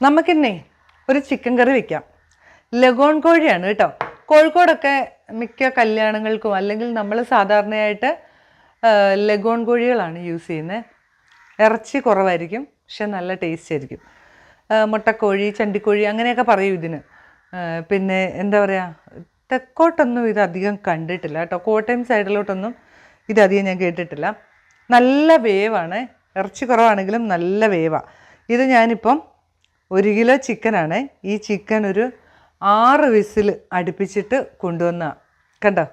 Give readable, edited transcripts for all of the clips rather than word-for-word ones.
നമുക്കിന്നേ ഒരു ചിക്കൻ കറി വെക്കാം. ലഗോൺ കോഴിയാണ് കേട്ടോ. കോഴിക്കോടൊക്കെ മിക്ക കല്യാണങ്ങൾക്കും അല്ലെങ്കിൽ നമ്മൾ സാധാരണയായിട്ട് ലഗോൺ കോഴികളാണ് യൂസ് ചെയ്യുന്നത്. ഇറച്ചി കുറവായിരിക്കും, പക്ഷെ നല്ല ടേസ്റ്റ് ആയിരിക്കും. മുട്ടക്കോഴി, ചണ്ടിക്കോഴി അങ്ങനെയൊക്കെ പറയും ഇതിന്. പിന്നെ എന്താ പറയുക, തെക്കോട്ടൊന്നും ഇതധികം കണ്ടിട്ടില്ല കേട്ടോ. കോട്ടയം സൈഡിലോട്ടൊന്നും ഇതധികം ഞാൻ കേട്ടിട്ടില്ല. നല്ല വേവാണ്, ഇറച്ചി കുറവാണെങ്കിലും നല്ല വേവാണ്. ഇത് ഞാനിപ്പം 1 കിലോ ചിക്കനാണ്. ഈ ചിക്കൻ ഒരു 6 വിസിൽ അടുപ്പിച്ചിട്ട് കൊണ്ടുവന്ന കണ്ടോ.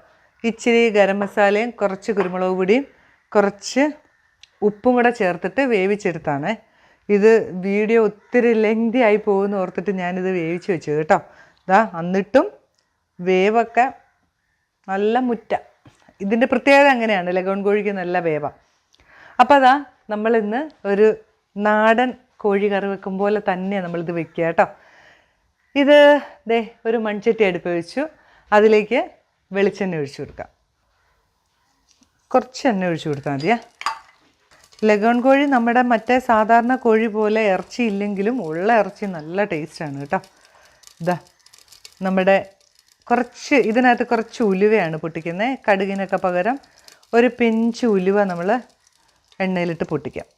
ഇച്ചിരി ഗരം മസാലയും കുറച്ച് കുരുമുളക് പൊടിയും കുറച്ച് ഉപ്പും കൂടെ ചേർത്തിട്ട് വേവിച്ചെടുത്താണ്. ഇത് വീഡിയോ ഒത്തിരി ലെങ്തി ആയി പോകുമെന്ന് ഓർത്തിട്ട് ഞാനിത് വേവിച്ച് വെച്ചു കേട്ടോ. എന്നിട്ടും വേവൊക്കെ നല്ല മുറ്റ. ഇതിൻ്റെ പ്രത്യേകത അങ്ങനെയാണ്, ലഗോൺ കോഴിക്ക് നല്ല വേവാണ്. അപ്പോൾ നമ്മളിന്ന് ഒരു നാടൻ കോഴി കറി വെക്കും പോലെ തന്നെ നമ്മളിത് വെക്കുക കേട്ടോ. ഇത് ഒരു മൺചട്ടി അടുപ്പ് വെച്ചു. അതിലേക്ക് വെളിച്ചെണ്ണ ഒഴിച്ചു കൊടുക്കാം. കുറച്ച് എണ്ണ ഒഴിച്ചു കൊടുത്താൽ മതിയേ. ലഗോൺ കോഴി നമ്മുടെ മറ്റേ സാധാരണ കോഴി പോലെ ഇറച്ചി ഇല്ലെങ്കിലും ഉള്ള ഇറച്ചി നല്ല ടേസ്റ്റാണ് കേട്ടോ. നമ്മുടെ ഇതിനകത്ത് കുറച്ച് ഉലുവയാണ് പൊട്ടിക്കുന്നത്. കടുകിനൊക്കെ പകരം ഒരു പിഞ്ച് ഉലുവ നമ്മൾ എണ്ണയിലിട്ട് പൊട്ടിക്കാം.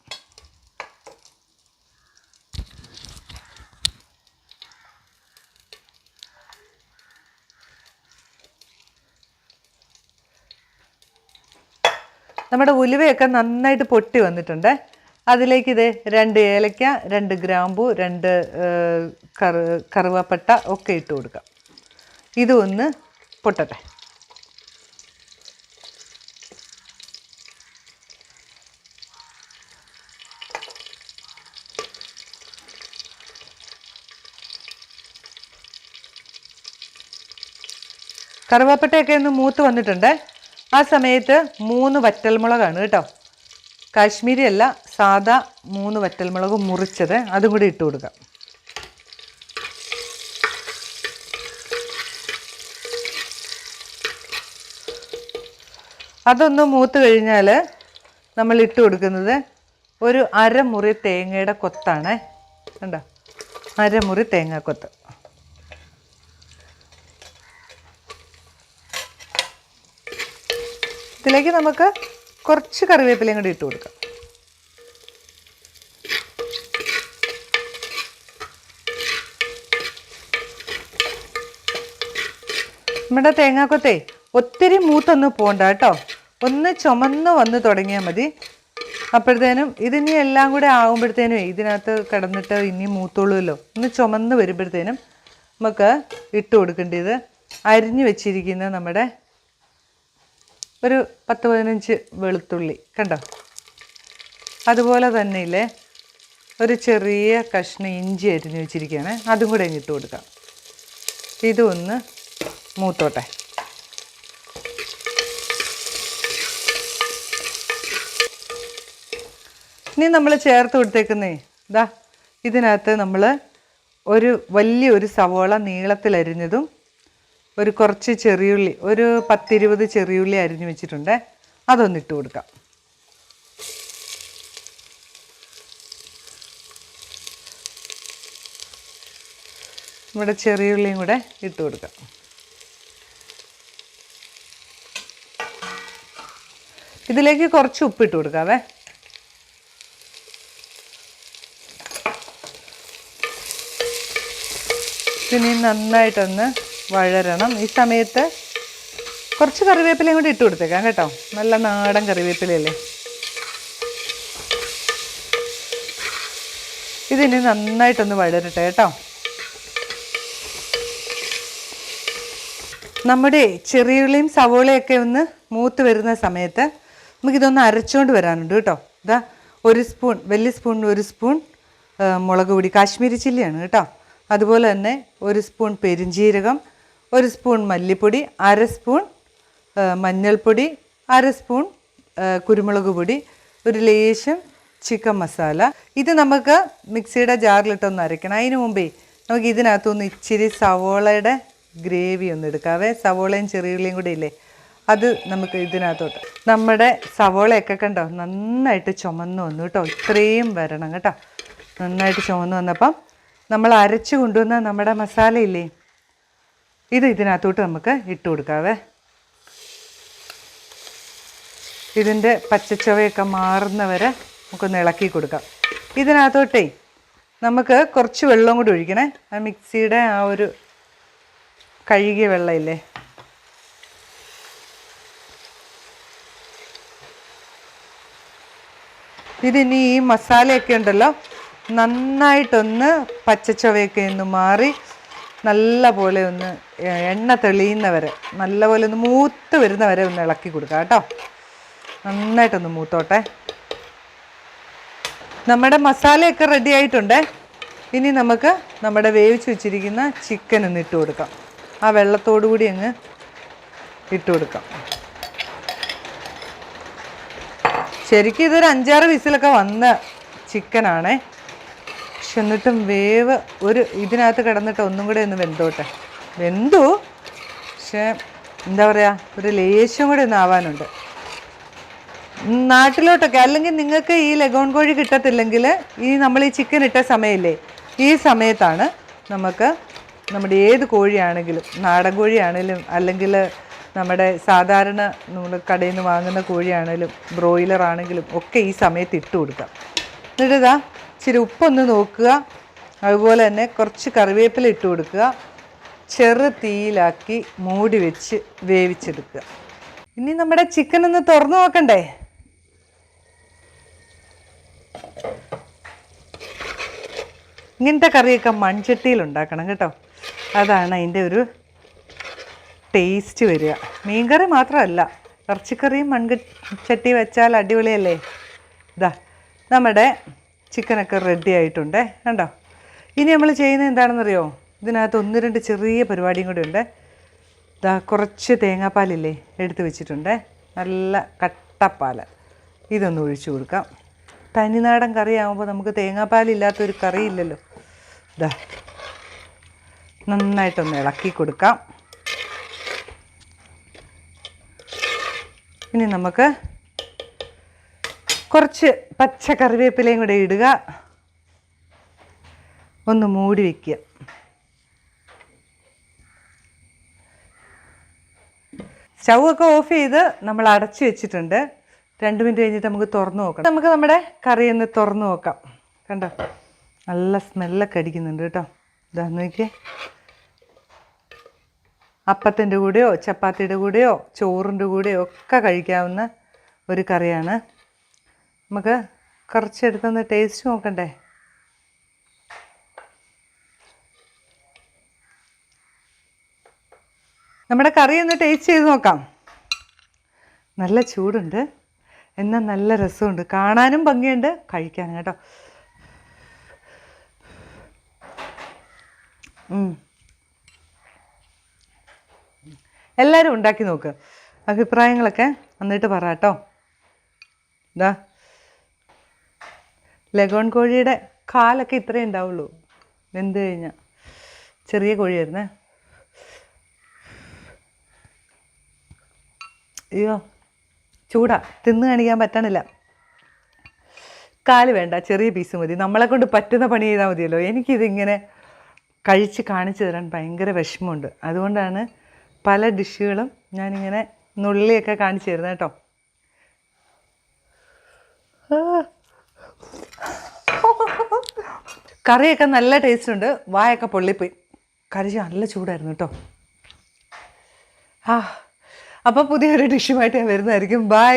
നമ്മുടെ ഉലുവയൊക്കെ നന്നായിട്ട് പൊട്ടി വന്നിട്ടുണ്ട്. അതിലേക്ക് 2 ഏലക്ക, 2 ഗ്രാമ്പു, 2 കറുവപ്പട്ട ഒക്കെ ഇട്ട് കൊടുക്കാം. ഇതൊന്ന് പൊട്ടട്ടെ. കറുവപ്പട്ടയൊക്കെ ഒന്ന് മൂത്ത് വന്നിട്ടുണ്ട്. ആ സമയത്ത് 3 വറ്റൽമുളകാണ് കേട്ടോ. കാശ്മീരി അല്ല, സാദാ 3 വറ്റൽമുളക് മുറിച്ചത്, അതും കൂടി ഇട്ട് കൊടുക്കാം. അതൊന്ന് മൂത്ത് കഴിഞ്ഞാൽ നമ്മൾ ഇട്ട് കൊടുക്കുന്നത് ഒരു അരമുറി തേങ്ങയുടെ കൊത്താണ്. കണ്ടോ, അരമുറി തേങ്ങാക്കൊത്ത്. ഇതിലേക്ക് നമുക്ക് കുറച്ച് കറിവേപ്പിലയും കൂടി ഇട്ട് കൊടുക്കാം. നമ്മുടെ തേങ്ങാക്കൊത്തേ ഒത്തിരി മൂത്തൊന്നും പോകണ്ട കേട്ടോ. ഒന്ന് ചുമന്ന് വന്ന് തുടങ്ങിയാൽ മതി. അപ്പോഴത്തേനും ഇതിനി എല്ലാം കൂടെ ആകുമ്പോഴത്തേനും ഇതിനകത്ത് കിടന്നിട്ട് ഇനി മൂത്തോളുമല്ലോ. ഒന്ന് ചുമന്ന് വരുമ്പോഴത്തേനും നമുക്ക് ഇട്ട് കൊടുക്കേണ്ടത് അരിഞ്ഞു വെച്ചിരിക്കുന്ന നമ്മുടെ ഒരു 10-15 വെളുത്തുള്ളി കണ്ടോ. അതുപോലെ തന്നെ ഇല്ലേ ഒരു ചെറിയ കഷ്ണം ഇഞ്ചി അരിഞ്ഞ് വെച്ചിരിക്കുകയാണ്, അതും കൂടെ ഇട്ട് കൊടുക്കാം. ഇതൊന്ന് മൂത്തോട്ടെ. ഇനി നമ്മൾ ചേർത്ത് കൊടുത്തേക്കുന്നേ ഇതിനകത്ത് നമ്മൾ വലിയൊരു സവോള നീളത്തിലരിഞ്ഞതും ഒരു കുറച്ച് ചെറിയുള്ളി, ഒരു 10-20 ചെറിയുള്ളി അരിഞ്ഞു വെച്ചിട്ടുണ്ട്, അതൊന്നിട്ട് കൊടുക്കാം. നമ്മുടെ ചെറിയുള്ളിയും കൂടെ ഇട്ട് കൊടുക്കാം. ഇതിലേക്ക് കുറച്ച് ഉപ്പിട്ട് കൊടുക്കാവേ. ഇനി നന്നായിട്ടൊന്ന് വഴരണം. ഈ സമയത്ത് കുറച്ച് കറിവേപ്പിലയും കൂടി ഇട്ട് കൊടുത്തേക്കാം കേട്ടോ. നല്ല നാടൻ കറിവേപ്പിലയല്ലേ. ഇതിന് നന്നായിട്ടൊന്ന് വഴരട്ടെ കേട്ടോ. നമ്മുടെ ചെറിയുള്ളിയും സവോളയൊക്കെ ഒന്ന് മൂത്ത് വരുന്ന സമയത്ത് നമുക്കിതൊന്ന് അരച്ചുകൊണ്ട് വരാനുണ്ട് കേട്ടോ. 1 സ്പൂൺ, വലിയ സ്പൂൺ 1 സ്പൂൺ മുളക് പൊടി, കാശ്മീരി ചില്ലിയാണ് കേട്ടോ. അതുപോലെ തന്നെ 1 സ്പൂൺ പെരിഞ്ജീരകം, 1 സ്പൂൺ മല്ലിപ്പൊടി, 1/2 സ്പൂൺ മഞ്ഞൾപ്പൊടി, 1/2 സ്പൂൺ കുരുമുളക് പൊടി, ഒരു ലേശം ചിക്കൻ മസാല. ഇത് നമുക്ക് മിക്സിയുടെ ജാറിലിട്ടൊന്ന് അരയ്ക്കണം. അതിന് മുമ്പേ നമുക്ക് ഇതിനകത്തൊന്ന് ഇച്ചിരി സവോളയുടെ ഗ്രേവി ഒന്ന് എടുക്കാവേ. സവോളയും ചെറിയുള്ളിയും കൂടി ഇല്ലേ, അത് നമുക്ക് ഇതിനകത്തോട്ട്. നമ്മുടെ സവോളയൊക്കെ കണ്ടോ നന്നായിട്ട് ചുമന്ന് വന്നു കേട്ടോ. ഇത്രയും വരണം കേട്ടോ. നന്നായിട്ട് ചുമന്ന് വന്നപ്പം നമ്മൾ അരച്ച് കൊണ്ടുവന്ന നമ്മുടെ മസാലയില്ലേ, ഇത് ഇതിനകത്തോട്ട് നമുക്ക് ഇട്ട് കൊടുക്കാവേ. ഇതിൻ്റെ പച്ചച്ചുവയൊക്കെ മാറുന്നവരെ നമുക്കൊന്ന് ഇളക്കി കൊടുക്കാം. ഇതിനകത്തോട്ടേ നമുക്ക് കുറച്ച് വെള്ളം കൂടി ഒഴിക്കണേ. ആ മിക്സിയുടെ ആ ഒരു കഴുകിയ വെള്ളമില്ലേ, ഇതിനി ഈ മസാലയൊക്കെ ഉണ്ടല്ലോ നന്നായിട്ടൊന്ന് പച്ചച്ചുവയൊക്കെ ഒന്ന് മാറി നല്ല പോലെ ഒന്ന് എണ്ണ തെളിയുന്നവരെ, നല്ലപോലെ ഒന്ന് മൂത്ത് വരുന്നവരെ ഒന്ന് ഇളക്കി കൊടുക്കുക കേട്ടോ. നന്നായിട്ടൊന്ന് മൂത്തോട്ടെ. നമ്മുടെ മസാലയൊക്കെ റെഡി ആയിട്ടുണ്ട്. ഇനി നമുക്ക് നമ്മുടെ വേവിച്ച് വെച്ചിരിക്കുന്ന ചിക്കൻ ഒന്ന് ഇട്ട് കൊടുക്കാം. ആ വെള്ളത്തോടു കൂടി അങ്ങ് ഇട്ട് കൊടുക്കാം. ശരിക്കും ഇതൊരു 5-6 വിസിലൊക്കെ വന്ന ചിക്കനാണേ. പക്ഷെ എന്നിട്ടും വേവ് ഇതിനകത്ത് കിടന്നിട്ട് ഒന്നും കൂടെ ഒന്ന് വെന്തോട്ടെ. വെന്തു, പക്ഷേ എന്താ പറയുക, ഒരു ലേശം കൂടെ ഒന്ന് ആവാനുണ്ട്. നാട്ടിലോട്ടൊക്കെ അല്ലെങ്കിൽ നിങ്ങൾക്ക് ഈ ലഗോൺ കോഴി കിട്ടത്തില്ലെങ്കിൽ നമ്മൾ ഈ ചിക്കൻ ഇട്ട സമയമില്ലേ, ഈ സമയത്താണ് നമുക്ക് നമ്മുടെ ഏത് കോഴിയാണെങ്കിലും, നാടൻ കോഴിയാണെങ്കിലും അല്ലെങ്കിൽ നമ്മുടെ സാധാരണ നമ്മൾ കടയിൽ നിന്ന് വാങ്ങുന്ന കോഴിയാണെങ്കിലും ബ്രോയിലർ ആണെങ്കിലും ഒക്കെ ഈ സമയത്ത് ഇട്ട് കൊടുക്കാം. എന്നിട്ട് ഇതാ ഇച്ചിരി ഉപ്പൊന്ന് നോക്കുക. അതുപോലെ തന്നെ കുറച്ച് കറിവേപ്പില ഇട്ട് കൊടുക്കുക. ചെറു തീയിലാക്കി മൂടി വെച്ച് വേവിച്ചെടുക്കുക. ഇനി നമ്മുടെ ചിക്കൻ ഒന്ന് തുറന്നു നോക്കണ്ടേ. ഇങ്ങനത്തെ കറിയൊക്കെ മൺചട്ടിയിൽ ഉണ്ടാക്കണം കേട്ടോ. അതാണ് അതിൻ്റെ ഒരു ടേസ്റ്റ് വരിക. മീൻകറി മാത്രമല്ല, ഇറച്ചിക്കറിയും മൺചട്ടി വെച്ചാൽ അടിപൊളിയല്ലേ. ഇതാ നമ്മുടെ ചിക്കനൊക്കെ റെഡി ആയിട്ടുണ്ട് കണ്ടോ. ഇനി നമ്മൾ ചെയ്യുന്നത് എന്താണെന്നറിയോ, ഇതിനകത്ത് 1-2 ചെറിയ പരിപാടിയും കൂടി ഉണ്ട്. ഇതാ കുറച്ച് തേങ്ങാപ്പാലില്ലേ എടുത്ത് വെച്ചിട്ടുണ്ട്, നല്ല കട്ടപ്പാൽ. ഇതൊന്ന് ഒഴിച്ചു കൊടുക്കാം. തനിനാടൻ കറിയാകുമ്പോൾ നമുക്ക് തേങ്ങാപ്പാലില്ലാത്തൊരു കറിയില്ലല്ലോ. ഇതാ നന്നായിട്ടൊന്ന് ഇളക്കി കൊടുക്കാം. ഇനി നമുക്ക് കുറച്ച് പച്ച കറിവേപ്പിലയും കൂടെ ഇടുക. ഒന്ന് മൂടി വയ്ക്കുക. സ്റ്റൗവൊക്കെ ഓഫ് ചെയ്ത് നമ്മൾ അടച്ചു വെച്ചിട്ടുണ്ട്. 2 മിനിറ്റ് കഴിഞ്ഞിട്ട് നമുക്ക് തുറന്നു നോക്കാം. നമുക്ക് നമ്മുടെ കറി ഒന്ന് തുറന്നു നോക്കാം. കണ്ടോ, നല്ല സ്മെല്ലൊക്കെ അടിക്കുന്നുണ്ട് കേട്ടോ. ഇതാ നോക്കിയേ, അപ്പത്തിൻ്റെ കൂടെയോ ചപ്പാത്തിയുടെ കൂടെയോ ചോറിൻ്റെ കൂടെയോ ഒക്കെ കഴിക്കാവുന്ന ഒരു കറിയാണ്. നമുക്ക് കുറച്ചെടുത്തൊന്ന് ടേസ്റ്റ് നോക്കണ്ടേ. നമ്മുടെ കറി ഒന്ന് ടേസ്റ്റ് ചെയ്ത് നോക്കാം. നല്ല ചൂടുണ്ട്, എന്നാൽ നല്ല രസമുണ്ട്, കാണാനും ഭംഗിയുണ്ട്, കഴിക്കാനും കേട്ടോ. എല്ലാവരും ഉണ്ടാക്കി നോക്ക്. അഭിപ്രായങ്ങളൊക്കെ എന്നിട്ട് പറ കേട്ടോ. ഇതാ ലഗോൺ കോഴിയുടെ കാലൊക്കെ ഇത്രയേ ഉണ്ടാവുള്ളൂ വെന്ത് കഴിഞ്ഞാൽ. ചെറിയ കോഴിയായിരുന്നേ. അയ്യോ ചൂടാ, തിന്ന് കാണിക്കാൻ പറ്റണില്ല. കാല് വേണ്ട, ചെറിയ പീസ് മതി. നമ്മളെ കൊണ്ട് പറ്റുന്ന പണി ചെയ്താൽ മതിയല്ലോ. എനിക്കിതിങ്ങനെ കഴിച്ച് കാണിച്ചു തരാൻ ഭയങ്കര വിഷമമുണ്ട്. അതുകൊണ്ടാണ് പല ഡിഷുകളും ഞാനിങ്ങനെ നുള്ളിയൊക്കെ കാണിച്ചു തരുന്നത് കേട്ടോ. കറിയൊക്കെ നല്ല ടേസ്റ്റ് ഉണ്ട്. വായൊക്കെ പൊള്ളിപ്പോയി. കറി നല്ല ചൂടായിരുന്നു കേട്ടോ. അപ്പോൾ പുതിയൊരു ഡിഷുമായിട്ട് ഞാൻ വരുന്നതായിരിക്കും. ബൈ.